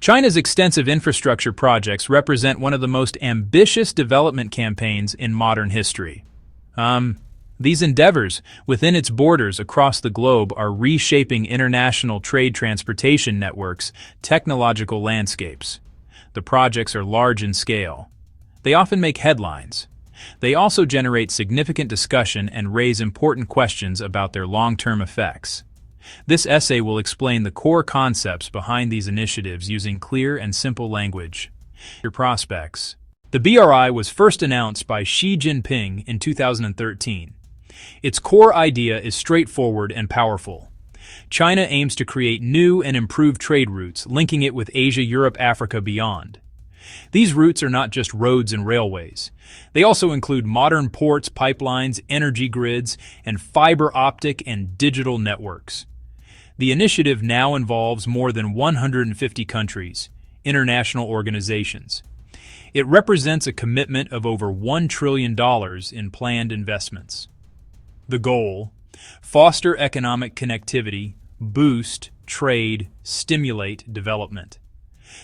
China's extensive infrastructure projects represent one of the most ambitious development campaigns in modern history. These endeavors within its borders across the globe are reshaping international trade transportation networks, technological landscapes. The projects are large in scale. They often make headlines. They also generate significant discussion and raise important questions about their long-term effects. This essay will explain the core concepts behind these initiatives using clear and simple language. Your prospects. The BRI was first announced by Xi Jinping in 2013. Its core idea is straightforward and powerful. China aims to create new and improved trade routes, linking it with Asia, Europe, Africa, beyond. These routes are not just roads and railways. They also include modern ports, pipelines, energy grids, and fiber optic and digital networks. The initiative now involves more than 150 countries, international organizations. It represents a commitment of over $1 trillion in planned investments. The goal: foster economic connectivity, boost trade, stimulate development.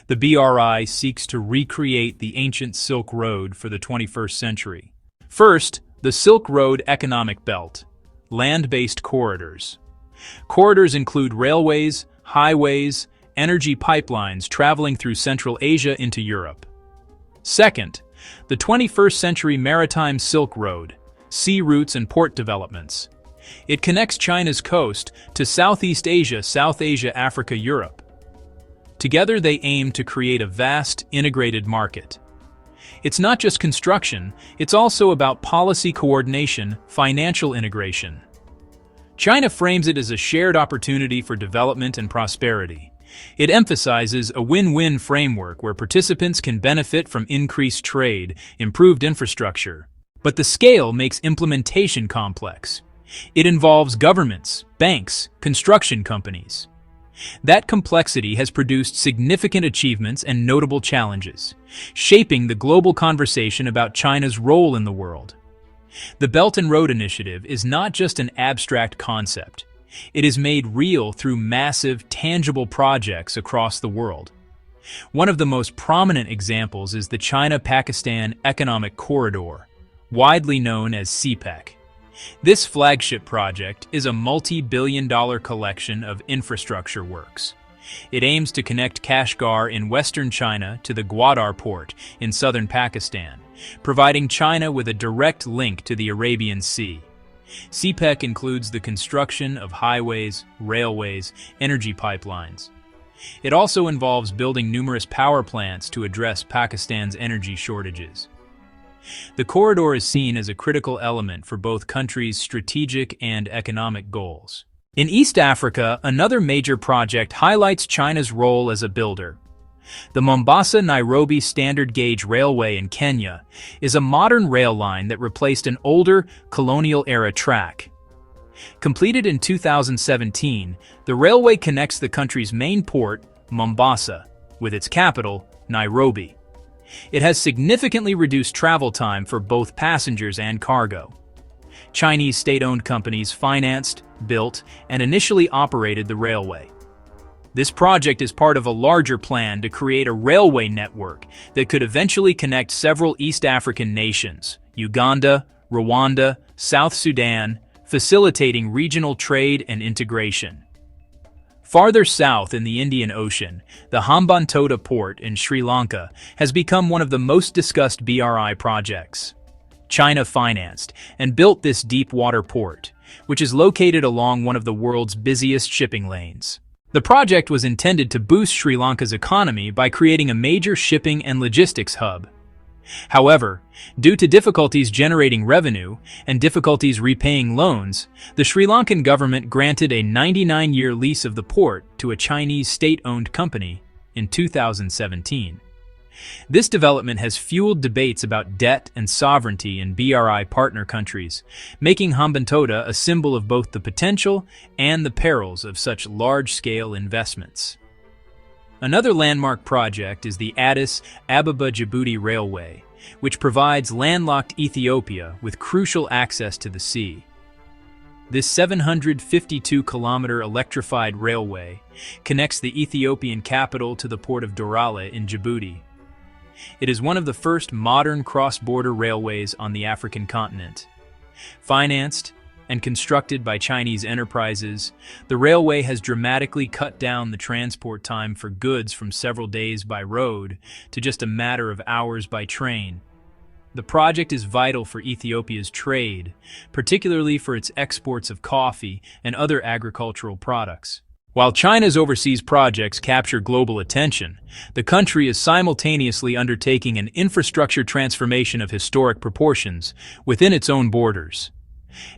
The BRI seeks to recreate the ancient Silk Road for the 21st century. First, the Silk Road Economic Belt, land-based corridors. Corridors include railways, highways, energy pipelines traveling through Central Asia into Europe. Second, the 21st century Maritime Silk Road, sea routes and port developments. It connects China's coast to Southeast Asia, South Asia, Africa, Europe. Together they aim to create a vast, integrated market. It's not just construction, it's also about policy coordination, financial integration. China frames it as a shared opportunity for development and prosperity. It emphasizes a win-win framework where participants can benefit from increased trade, improved infrastructure. But the scale makes implementation complex. It involves governments, banks, construction companies. That complexity has produced significant achievements and notable challenges, shaping the global conversation about China's role in the world. The Belt and Road Initiative is not just an abstract concept. It is made real through massive, tangible projects across the world. One of the most prominent examples is the China-Pakistan Economic Corridor, widely known as CPEC. This flagship project is a multi-billion-dollar collection of infrastructure works. It aims to connect Kashgar in western China to the Gwadar port in southern Pakistan, providing China with a direct link to the Arabian Sea. CPEC includes the construction of highways, railways, energy pipelines. It also involves building numerous power plants to address Pakistan's energy shortages. The corridor is seen as a critical element for both countries' strategic and economic goals. In East Africa, another major project highlights China's role as a builder. The Mombasa-Nairobi Standard Gauge Railway in Kenya is a modern rail line that replaced an older, colonial-era track. Completed in 2017, the railway connects the country's main port, Mombasa, with its capital, Nairobi. It has significantly reduced travel time for both passengers and cargo. Chinese state-owned companies financed, built, and initially operated the railway. This project is part of a larger plan to create a railway network that could eventually connect several East African nations, Uganda, Rwanda, South Sudan, facilitating regional trade and integration. Farther south in the Indian Ocean, the Hambantota port in Sri Lanka has become one of the most discussed BRI projects. China financed and built this deep water port, which is located along one of the world's busiest shipping lanes. The project was intended to boost Sri Lanka's economy by creating a major shipping and logistics hub. However, due to difficulties generating revenue and difficulties repaying loans, the Sri Lankan government granted a 99-year lease of the port to a Chinese state-owned company in 2017. This development has fueled debates about debt and sovereignty in BRI partner countries, making Hambantota a symbol of both the potential and the perils of such large-scale investments. Another landmark project is the Addis Ababa-Djibouti Railway, which provides landlocked Ethiopia with crucial access to the sea. This 752-kilometer electrified railway connects the Ethiopian capital to the port of Dorale in Djibouti. It is one of the first modern cross-border railways on the African continent. Financed and constructed by Chinese enterprises, the railway has dramatically cut down the transport time for goods from several days by road to just a matter of hours by train. The project is vital for Ethiopia's trade, particularly for its exports of coffee and other agricultural products. While China's overseas projects capture global attention, the country is simultaneously undertaking an infrastructure transformation of historic proportions within its own borders.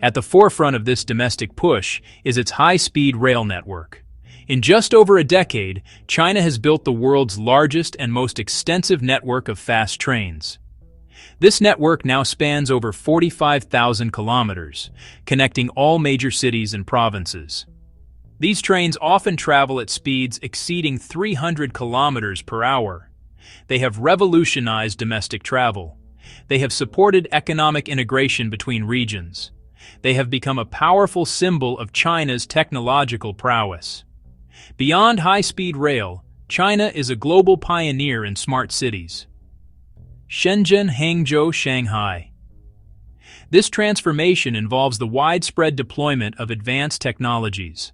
At the forefront of this domestic push is its high-speed rail network. In just over a decade, China has built the world's largest and most extensive network of fast trains. This network now spans over 45,000 kilometers, connecting all major cities and provinces. These trains often travel at speeds exceeding 300 kilometers per hour. They have revolutionized domestic travel. They have supported economic integration between regions. They have become a powerful symbol of China's technological prowess. Beyond high-speed rail, China is a global pioneer in smart cities. Shenzhen, Hangzhou, Shanghai. This transformation involves the widespread deployment of advanced technologies.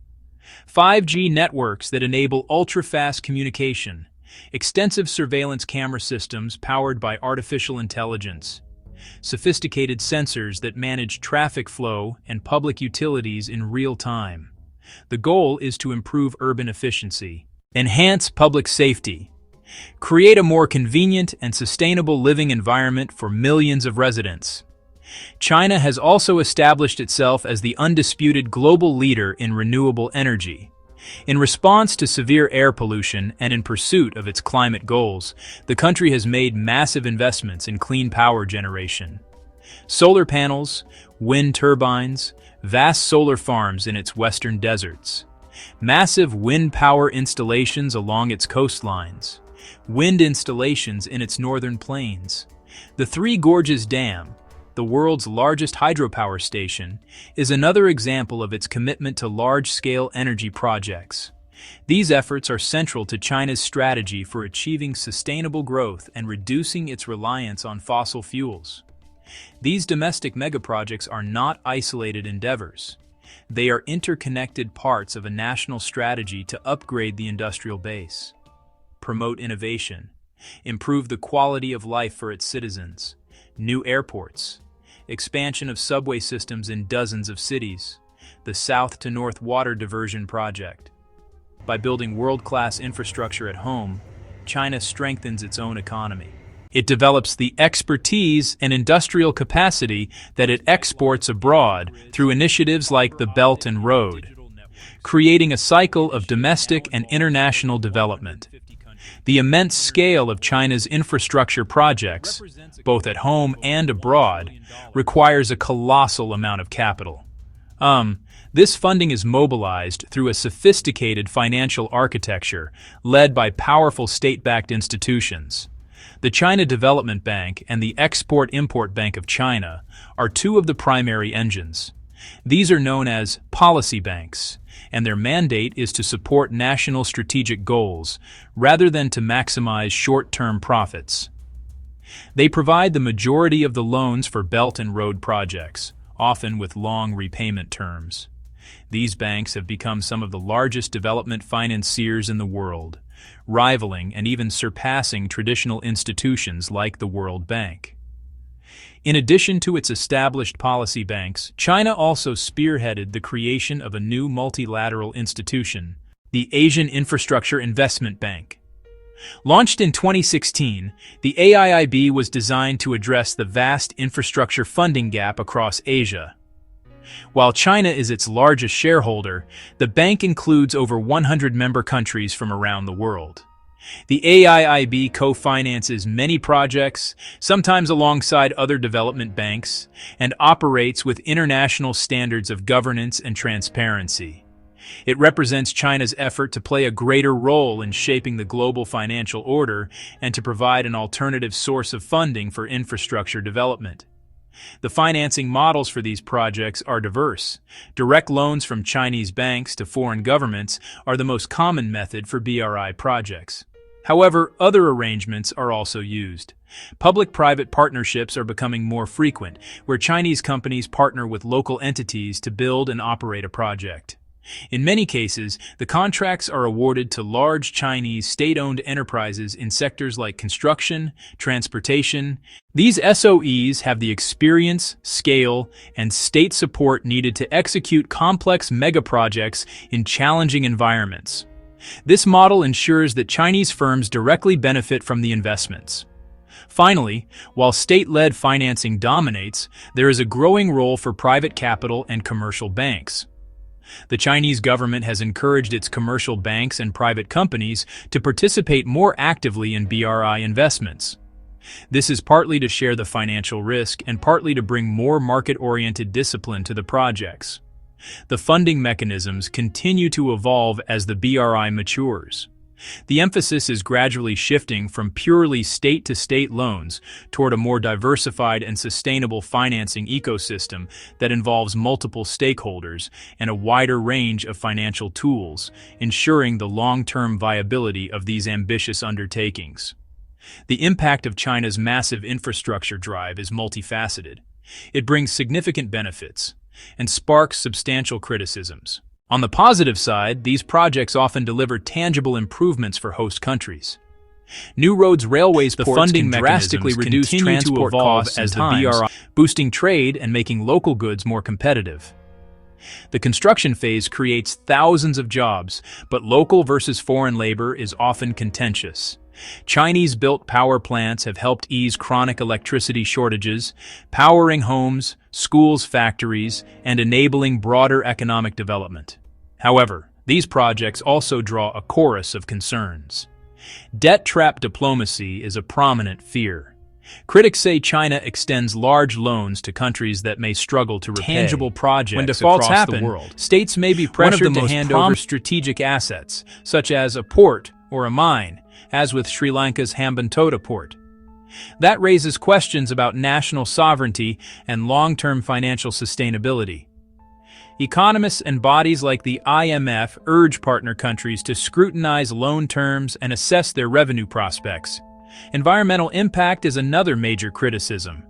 5G networks that enable ultra-fast communication, extensive surveillance camera systems powered by artificial intelligence, sophisticated sensors that manage traffic flow and public utilities in real time. The goal is to improve urban efficiency, enhance public safety, create a more convenient and sustainable living environment for millions of residents. China has also established itself as the undisputed global leader in renewable energy. In response to severe air pollution and in pursuit of its climate goals, the country has made massive investments in clean power generation. Solar panels, wind turbines, vast solar farms in its western deserts, massive wind power installations along its coastlines, wind installations in its northern plains. The Three Gorges Dam, the world's largest hydropower station, is another example of its commitment to large-scale energy projects. These efforts are central to China's strategy for achieving sustainable growth and reducing its reliance on fossil fuels. These domestic megaprojects are not isolated endeavors. They are interconnected parts of a national strategy to upgrade the industrial base, promote innovation, improve the quality of life for its citizens, new airports, expansion of subway systems in dozens of cities, the south-to-north water diversion project. By building world-class infrastructure at home, China strengthens its own economy. It develops the expertise and industrial capacity that it exports abroad through initiatives like the Belt and Road, creating a cycle of domestic and international development. The immense scale of China's infrastructure projects, both at home and abroad, requires a colossal amount of capital. This funding is mobilized through a sophisticated financial architecture led by powerful state-backed institutions. The China Development Bank and the Export-Import Bank of China are two of the primary engines. These are known as policy banks, and their mandate is to support national strategic goals rather than to maximize short-term profits. They provide the majority of the loans for Belt and Road projects, often with long repayment terms. These banks have become some of the largest development financiers in the world, rivaling and even surpassing traditional institutions like the World Bank. In addition to its established policy banks, China also spearheaded the creation of a new multilateral institution, the Asian Infrastructure Investment Bank. Launched in 2016, the AIIB was designed to address the vast infrastructure funding gap across Asia. While China is its largest shareholder, the bank includes over 100 member countries from around the world. The AIIB co-finances many projects, sometimes alongside other development banks, and operates with international standards of governance and transparency. It represents China's effort to play a greater role in shaping the global financial order and to provide an alternative source of funding for infrastructure development. The financing models for these projects are diverse. Direct loans from Chinese banks to foreign governments are the most common method for BRI projects. However, other arrangements are also used. Public-private partnerships are becoming more frequent, where Chinese companies partner with local entities to build and operate a project. In many cases, the contracts are awarded to large Chinese state-owned enterprises in sectors like construction, transportation. These SOEs have the experience, scale, and state support needed to execute complex megaprojects in challenging environments. This model ensures that Chinese firms directly benefit from the investments. Finally, while state-led financing dominates, there is a growing role for private capital and commercial banks. The Chinese government has encouraged its commercial banks and private companies to participate more actively in BRI investments. This is partly to share the financial risk and partly to bring more market-oriented discipline to the projects. The funding mechanisms continue to evolve as the BRI matures. The emphasis is gradually shifting from purely state-to-state loans toward a more diversified and sustainable financing ecosystem that involves multiple stakeholders and a wider range of financial tools, ensuring the long-term viability of these ambitious undertakings. The impact of China's massive infrastructure drive is multifaceted. It brings significant benefits and sparks substantial criticisms. On the positive side, these projects often deliver tangible improvements for host countries. New roads, railways, ports, funding can drastically reduce transport costs as the BRI, boosting trade and making local goods more competitive. The construction phase creates thousands of jobs, but local versus foreign labor is often contentious. Chinese-built power plants have helped ease chronic electricity shortages, powering homes, schools, factories, and enabling broader economic development. However, these projects also draw a chorus of concerns. Debt trap diplomacy is a prominent fear. Critics say China extends large loans to countries that may struggle to repay. Tangible projects when defaults happen, the world. States may be pressured to hand over strategic assets, such as a port or a mine, as with Sri Lanka's Hambantota port. That raises questions about national sovereignty and long-term financial sustainability. Economists and bodies like the IMF urge partner countries to scrutinize loan terms and assess their revenue prospects. Environmental impact is another major criticism.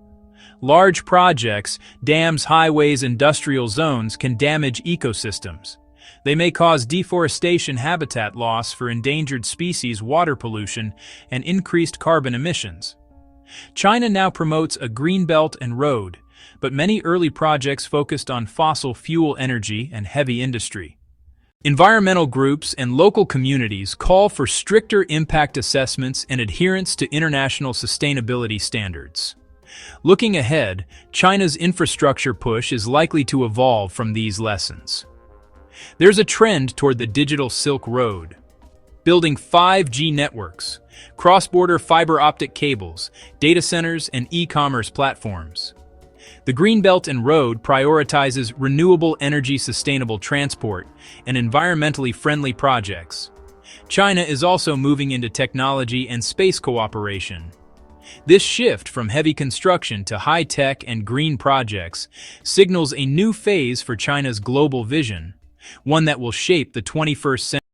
Large projects, dams, highways, industrial zones can damage ecosystems. They may cause deforestation, habitat loss for endangered species, water pollution, and increased carbon emissions. China now promotes a green belt and road, but many early projects focused on fossil fuel energy and heavy industry. Environmental groups and local communities call for stricter impact assessments and adherence to international sustainability standards. Looking ahead, China's infrastructure push is likely to evolve from these lessons. There's a trend toward the digital Silk Road, building 5G networks, cross-border fiber optic cables, data centers, and e-commerce platforms. The Green Belt and Road prioritizes renewable energy, sustainable transport, and environmentally friendly projects. China is also moving into technology and space cooperation. This shift from heavy construction to high-tech and green projects signals a new phase for China's global vision, one that will shape the 21st century.